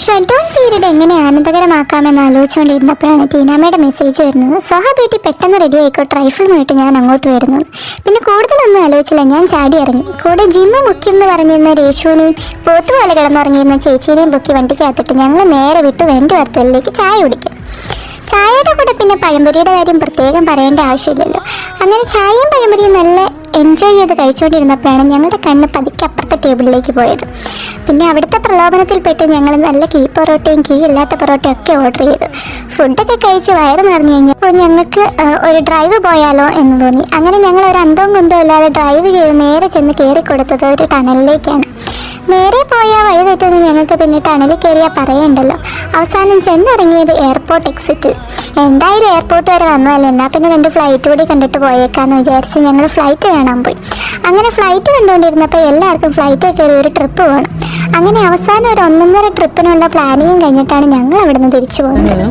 Shut down period എങ്ങനെ ആനന്ദകരമാക്കാമെന്ന് ആലോചിച്ചുകൊണ്ടിരുന്നപ്പോഴാണ് ടീനാമ്മയുടെ message വരുന്നത്. സോഹ ബേട്ടി പെട്ടെന്ന് റെഡി ആയിക്കോ, ട്രൈഫിളുമായിട്ട് ഞാൻ അങ്ങോട്ട് വരുന്നു. പിന്നെ കൂടുതലൊന്നും ആലോചിച്ചില്ല, ഞാൻ ചാടി ഇറങ്ങി. കൂടെ ജിമ്മ് മുഖ്യം എന്ന് പറഞ്ഞിരുന്ന രേഷുവിനെയും പോത്തുപോലെ കിടന്നുറങ്ങിയിരുന്ന ചേച്ചീനെയും പൊക്കി വണ്ടിക്കകത്തിട്ട് ഞങ്ങൾ നേരെ വിട്ടു വേണ്ടി വർത്തലിലേക്ക് ചായ കുടിക്കും. ചായയുടെ കൂടെ പിന്നെ പഴംപൊരിയുടെ കാര്യം പ്രത്യേകം പറയേണ്ട ആവശ്യമില്ലല്ലോ. അങ്ങനെ ചായയും പഴംപൊരിയും നല്ല എൻജോയ് ചെയ്ത് കഴിച്ചുകൊണ്ടിരുന്നപ്പോഴാണ് ഞങ്ങളുടെ കണ്ണ് പതുക്കെ അപ്പുറത്തെ ടേബിളിലേക്ക് പോയത്. പിന്നെ അവിടുത്തെ പ്രലോഭനത്തിൽപ്പെട്ട് ഞങ്ങൾ നല്ല കീ പൊറോട്ടയും കീ ഇല്ലാത്ത പൊറോട്ടയും ഒക്കെ ഓർഡർ ചെയ്തു. ഫുഡൊക്കെ കഴിച്ച് വയറ് നിറഞ്ഞു കഴിഞ്ഞപ്പോൾ ഞങ്ങൾക്ക് ഒരു ഡ്രൈവ് പോയാലോ എന്ന് തോന്നി. അങ്ങനെ ഞങ്ങൾ ഒരു അന്തവും കുന്തവും ഇല്ലാതെ ഡ്രൈവ് ചെയ്ത് നേരെ ചെന്ന് കയറി കൊടുത്തത് ഒരു ടണലിലേക്കാണ്. നേരെ പോയാൽ വഴി തെറ്റുമെന്ന് ഞങ്ങൾക്ക് പിന്നെ ടണലിൽ കയറിയാൽ പറയണ്ടല്ലോ. അവസാനം ചെന്നിറങ്ങിയത് എയർപോർട്ട് എക്സിറ്റിൽ. എന്തായാലും എയർപോർട്ട് വരെ വന്നതല്ലേ, എന്നാൽ പിന്നെ 2 ഫ്ലൈറ്റ് കൂടി കണ്ടിട്ട് പോയേക്കാന്ന് വിചാരിച്ച് ഞങ്ങൾ ഫ്ലൈറ്റ് കാണാൻ പോയി. അങ്ങനെ ഫ്ലൈറ്റ് കണ്ടുകൊണ്ടിരുന്നപ്പോൾ എല്ലാവർക്കും ഫ്ലൈറ്റിൽ കയറി ഒരു ട്രിപ്പ് പോകണം. അങ്ങനെ അവസാനം ഒരു 1.5 ട്രിപ്പിനുള്ള പ്ലാനിങ്ങും കഴിഞ്ഞിട്ടാണ് ഞങ്ങൾ അവിടെ നിന്ന് തിരിച്ചു പോകുന്നത്.